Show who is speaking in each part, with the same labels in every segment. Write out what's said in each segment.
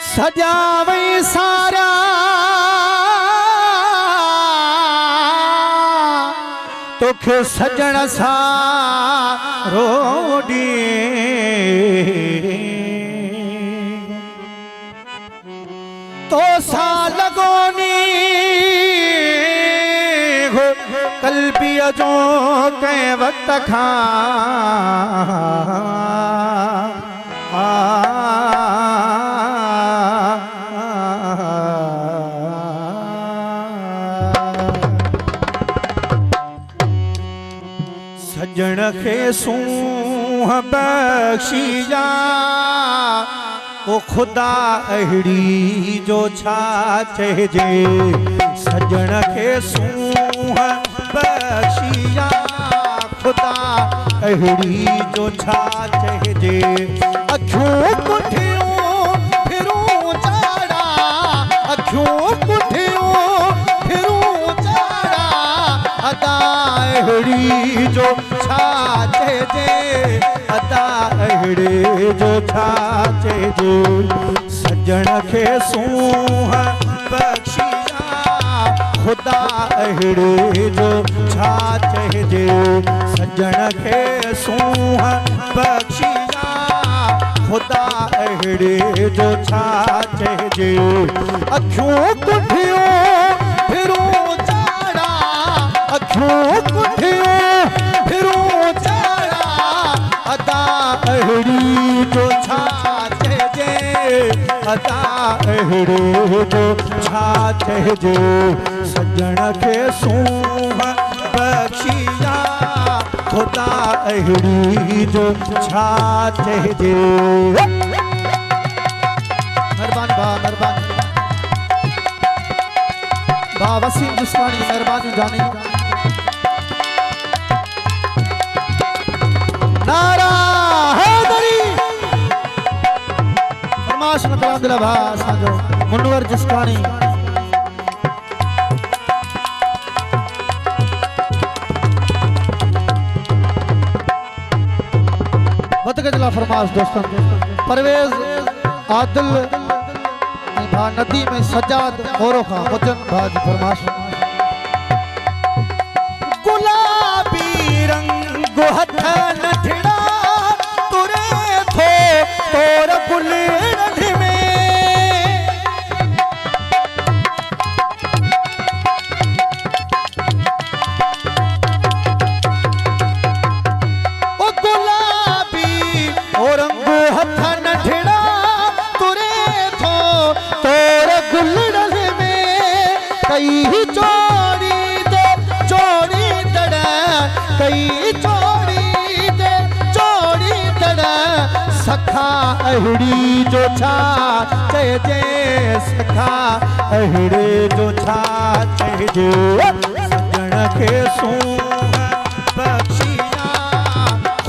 Speaker 1: सजावई सारा तुख सजण सारो डी तो सा लगोनी कल्बी जो के वक्त खा सजण खे सूह बख्शिया ओ खुदा अहिड़ी जो छा चइजे सजण खे सूह बख्शिया खुदा अहिड़ी जो छा चइजे अखियूं पुठियूं फिरूं चाड़ा अखियूं पुठियूं फिरूं चाड़ा अदा अहिड़ी जो छा चइजे अदा अहिड़े जो छा चइजे सजण खे सूह बख्शिया खुदा अहिड़े जो छा चइजे सजण खे सूह बख्शिया खुदा अहिड़े जो छा चइजे अखियूं पुठियूं फिरूं चाड़ा अखियूं पुठियूं फिरूं चाड़ा अदा अहिड़ी जो छा चइजे अदा अहिड़े जो छा चइजे सजण खे सूह बख्शिया खुदा अहिड़ी जो छा चइजे मेहरबानी भा वसीम जिस्मानी मेहरबानी जानी नारा हैदरी फरमाश न कलाम दिला भा साजो मुनवर जिस्मानी मत गजला फरमाश दोस्तन परवेज आदिल भा नदी में सजाद मोरो खा वचन भाज फरमाश गुलाबी रंग हथ नठड़ा तुरे थो तोर गुल रंग में ओ गुलाबी ओ रंग हथ नठड़ा तुरे थो तोर गुल रंग में कई चोरी दे चोरी दड़ा कई चोरी दे चोरी दड़ा सखा अहिड़ी जो छा चइजे सखा अहिड़े जो छा चइजे सजण खे सूह बख्शिया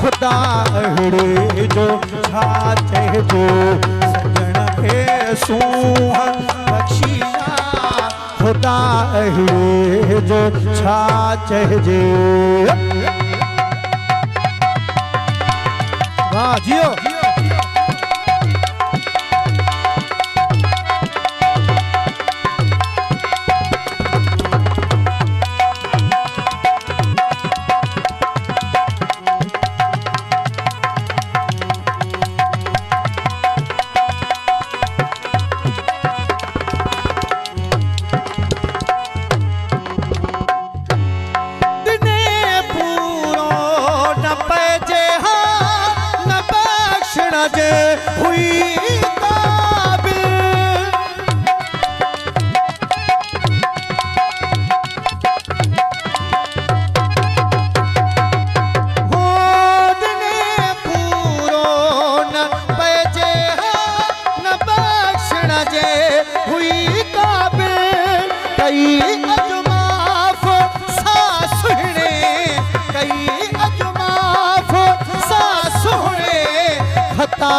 Speaker 1: खुदा अहिड़े जो छा चइजे सजण खे सूह बख्शिया खुदा अहिड़े जो छा चइजे वाह जियो जे हुई काबिल हो दिने पूरो न पैजे न बख्शण जे हुई काबिल कई अजमाफ सा सुहणे कई अजमाफ सा सुहणे खता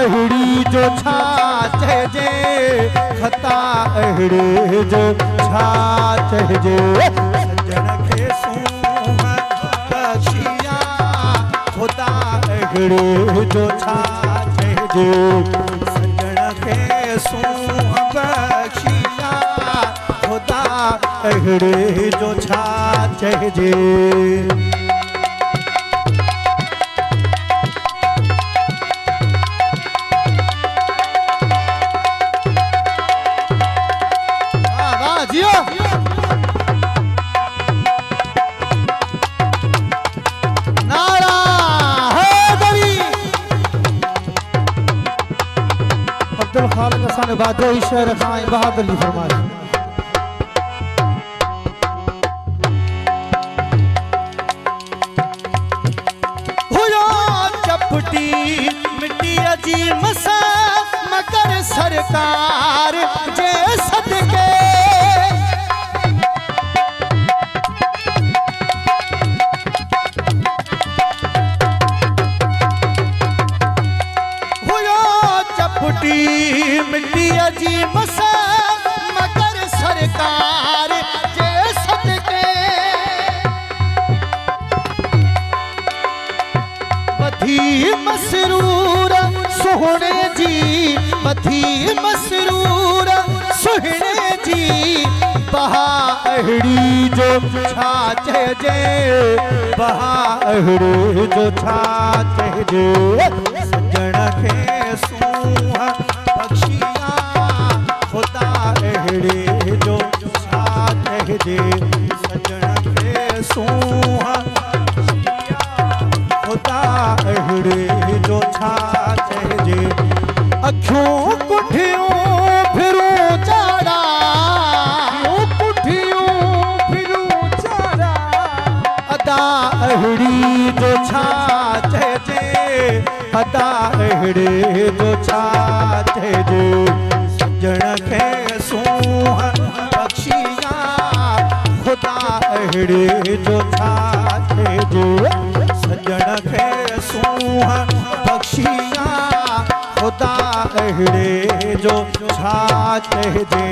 Speaker 1: अहिड़ी जो छा चइजे खता अहिड़े जो छा चइजे सजण खे सूह बख्शिया खुदा अहिड़े जो छा चइजे सजण खे अहड़े जो छा चहजे। अब्दुल खालिक हसन बादशाह शेर खां बहादुर फरमाए। हुआ चपटी मिट्टी अजी मसा मगर सरकार जे सदके। मिट्टी अजी मसा मगर सरकार जे सदके। बधी मसरूर सोहणे जी बधी मसरूर सोहणे जी बहा अहड़ी जो छा चहजे। बहा अहड़ी जो छा चहजे। सजण खे सूंह पक्षियां खुदा अहड़े जो छा चहजे। सजण खे सूंह खुदा अहड़े जो छा चहजे। अखियों कुठियों फिरूं चाड़ा अदा अहड़ी जो छा चहजे। अदा अहड़े जो छा चहजे। सजण खे सूंह पक्षियां खुदा अहड़े जो छा चहजे। सजण खे सूंह पक्षियां खुदा अहड़े जो छा चहजे।